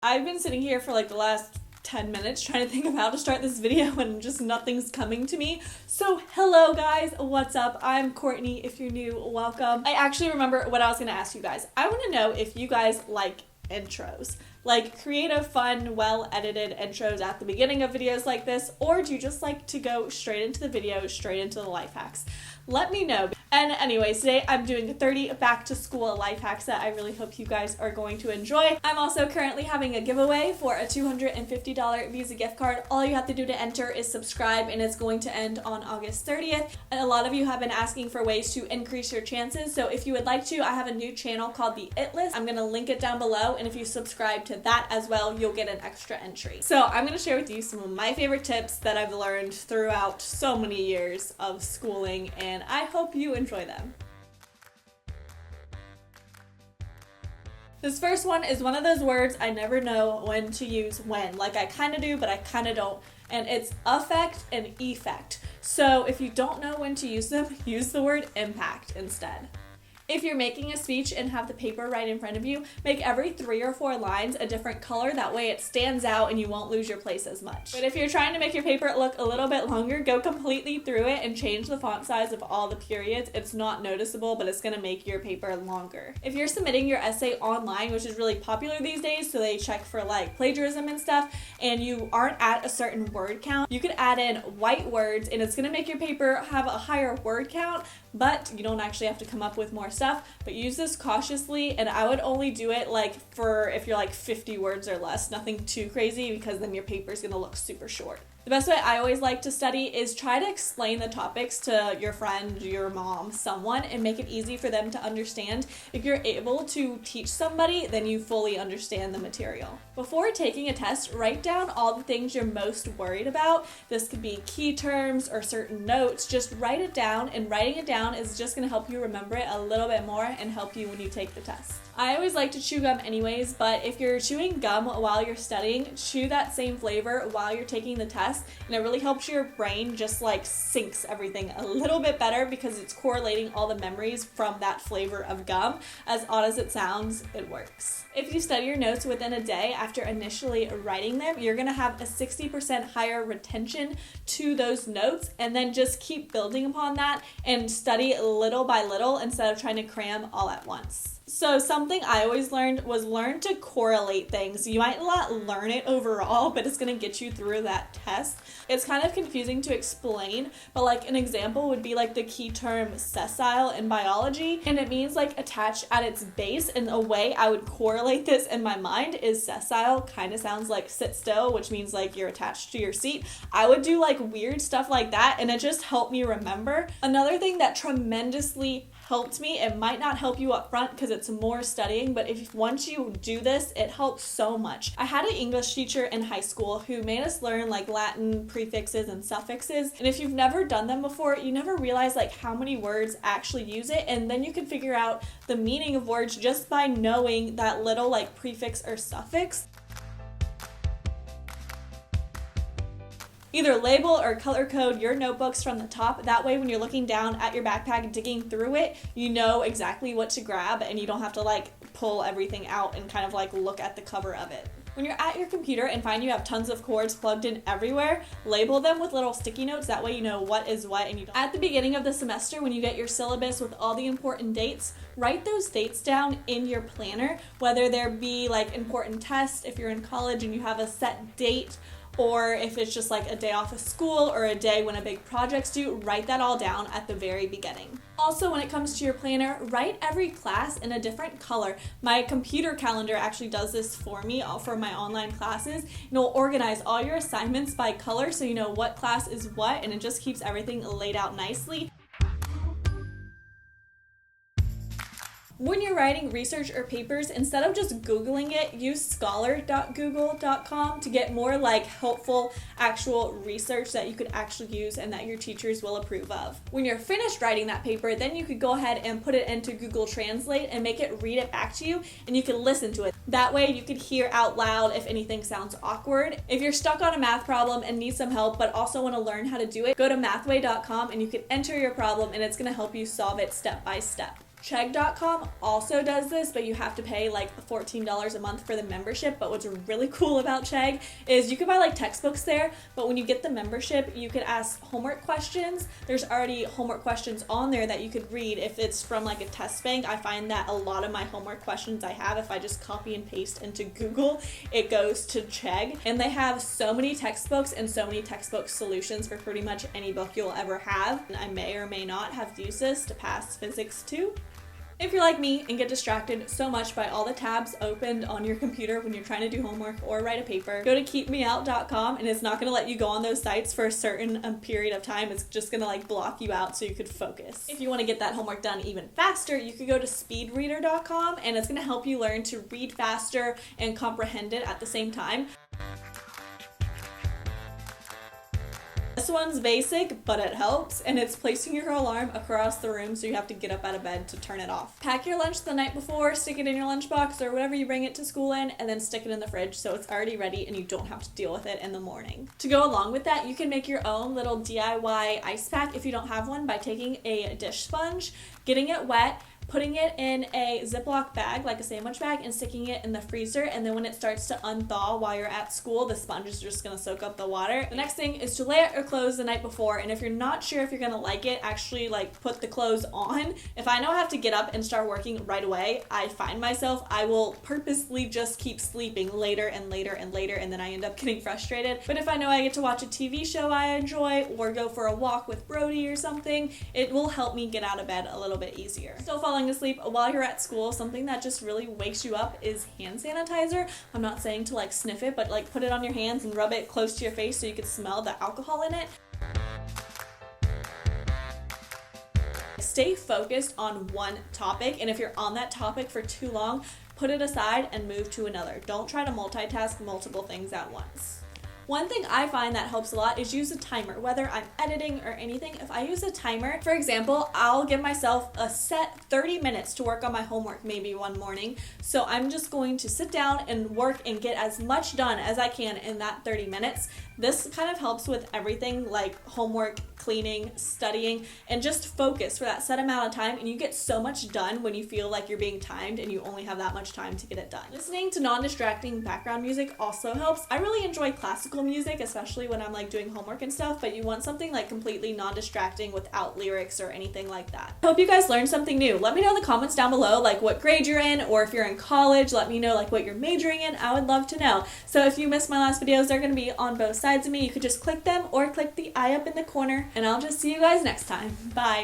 I've been sitting here for like the last 10 minutes trying to think of how to start this video and just nothing's coming to me. So hello guys, what's up? I'm Courtney. If you're new, welcome. I actually remember what I was going to ask you guys. I want to know if you guys like intros. Like creative, fun, well-edited intros at the beginning of videos like this, or do you just like to go straight into the video, straight into the life hacks? Let me know. And anyways, today I'm doing 30 back to school life hacks that I really hope you guys are going to enjoy. I'm also currently having a giveaway for a $250 Visa gift card. All you have to do to enter is subscribe, and it's going to end on August 30th. And a lot of you have been asking for ways to increase your chances. So if you would like to, I have a new channel called the It List. I'm going to link it down below. And if you subscribe to that as well, you'll get an extra entry. So I'm going to share with you some of my favorite tips that I've learned throughout so many years of schooling, and I hope you enjoy them. This first one is one of those words I never know when to use when. Like I kind of do, but I kind of don't. And it's affect and effect. So if you don't know when to use them, use the word impact instead. If you're making a speech and have the paper right in front of you, make every 3 or 4 lines a different color. That way it stands out and you won't lose your place as much. But if you're trying to make your paper look a little bit longer, go completely through it and change the font size of all the periods. It's not noticeable, but it's gonna make your paper longer. If you're submitting your essay online, which is really popular these days, so they check for like plagiarism and stuff, and you aren't at a certain word count, you could add in white words and it's gonna make your paper have a higher word count, but you don't actually have to come up with more stuff. But use this cautiously, and I would only do it like for if you're like 50 words or less, nothing too crazy, because then your paper is going to look super short. The best way I always like to study is try to explain the topics to your friend, your mom, someone, and make it easy for them to understand. If you're able to teach somebody, then you fully understand the material. Before taking a test, write down all the things you're most worried about. This could be key terms or certain notes. Just write it down, and writing it down is just going to help you remember it a little bit more and help you when you take the test. I always like to chew gum anyways, but if you're chewing gum while you're studying, chew that same flavor while you're taking the test, and it really helps your brain just like syncs everything a little bit better because it's correlating all the memories from that flavor of gum. As odd as it sounds, it works. If you study your notes within a day after initially writing them, you're going to have a 60% higher retention to those notes, and then just keep building upon that and study little by little instead of trying to cram all at once. So something I always learned was learn to correlate things. You might not learn it overall, but it's going to get you through that test. It's kind of confusing to explain, but like an example would be like the key term sessile in biology, and it means like attached at its base, and a way I would correlate this in my mind is sessile kind of sounds like sit still, which means like you're attached to your seat. I would do like weird stuff like that, and it just helped me remember. Another thing that tremendously helped me, it might not help you up front because it's more studying, but if once you do this, it helps so much. I had an English teacher in high school who made us learn like Latin prefixes and suffixes, and if you've never done them before, you never realize like how many words actually use it, and then you can figure out the meaning of words just by knowing that little like prefix or suffix. Either label or color code your notebooks from the top. That way when you're looking down at your backpack digging through it, you know exactly what to grab and you don't have to like pull everything out and kind of like look at the cover of it. When you're at your computer and find you have tons of cords plugged in everywhere, label them with little sticky notes. That way you know what is what, and you don't. At the beginning of the semester, when you get your syllabus with all the important dates, write those dates down in your planner, whether there be like important tests if you're in college and you have a set date, or if it's just like a day off of school or a day when a big project's due, write that all down at the very beginning. Also, when it comes to your planner, write every class in a different color. My computer calendar actually does this for me, all for my online classes, and it'll organize all your assignments by color so you know what class is what, and it just keeps everything laid out nicely. When you're writing research or papers, instead of just Googling it, use scholar.google.com to get more like helpful actual research that you could actually use and that your teachers will approve of. When you're finished writing that paper, then you could go ahead and put it into Google Translate and make it read it back to you, and you can listen to it. That way you could hear out loud if anything sounds awkward. If you're stuck on a math problem and need some help but also want to learn how to do it, go to mathway.com and you can enter your problem and it's going to help you solve it step by step. Chegg.com also does this, but you have to pay like $14 a month for the membership. But what's really cool about Chegg is you can buy like textbooks there, but when you get the membership, you could ask homework questions. There's already homework questions on there that you could read. If it's from like a test bank, I find that a lot of my homework questions I have, if I just copy and paste into Google, it goes to Chegg. And they have so many textbooks and so many textbook solutions for pretty much any book you'll ever have. And I may or may not have used this to pass physics too. If you're like me and get distracted so much by all the tabs opened on your computer when you're trying to do homework or write a paper, go to keepmeout.com, and it's not going to let you go on those sites for a certain period of time. It's just going to like block you out so you could focus. If you want to get that homework done even faster, you could go to speedreader.com, and it's going to help you learn to read faster and comprehend it at the same time. This one's basic, but it helps, and it's placing your alarm across the room so you have to get up out of bed to turn it off. Pack your lunch the night before, stick it in your lunchbox or whatever you bring it to school in, and then stick it in the fridge so it's already ready and you don't have to deal with it in the morning. To go along with that, you can make your own little DIY ice pack if you don't have one by taking a dish sponge, getting it wet, putting it in a Ziploc bag, like a sandwich bag, and sticking it in the freezer. And then when it starts to unthaw while you're at school, the sponge is just gonna soak up the water. The next thing is to lay out your clothes the night before. And if you're not sure if you're gonna like it, actually like put the clothes on. If I know I have to get up and start working right away, I find myself, I will purposely just keep sleeping later and later and later, and then I end up getting frustrated. But if I know I get to watch a TV show I enjoy or go for a walk with Brody or something, it will help me get out of bed a little bit easier. Still falling asleep while you're at school, something that just really wakes you up is hand sanitizer. I'm not saying to like sniff it, but like put it on your hands and rub it close to your face so you can smell the alcohol in it. Stay focused on one topic, and if you're on that topic for too long, put it aside and move to another. Don't try to multitask multiple things at once. One thing I find that helps a lot is use a timer, whether I'm editing or anything. If I use a timer, for example, I'll give myself a set 30 minutes to work on my homework maybe one morning. So I'm just going to sit down and work and get as much done as I can in that 30 minutes. This kind of helps with everything like homework, cleaning, studying, and just focus for that set amount of time. And you get so much done when you feel like you're being timed and you only have that much time to get it done. Listening to non-distracting background music also helps. I really enjoy classical music, especially when I'm like doing homework and stuff, but you want something like completely non-distracting without lyrics or anything like that. I hope you guys learned something new. Let me know in the comments down below like what grade you're in, or if you're in college, let me know like what you're majoring in. I would love to know. So if you missed my last videos, they're going to be on both sides of me. You could just click them or click the eye up in the corner, and I'll just see you guys next time. Bye.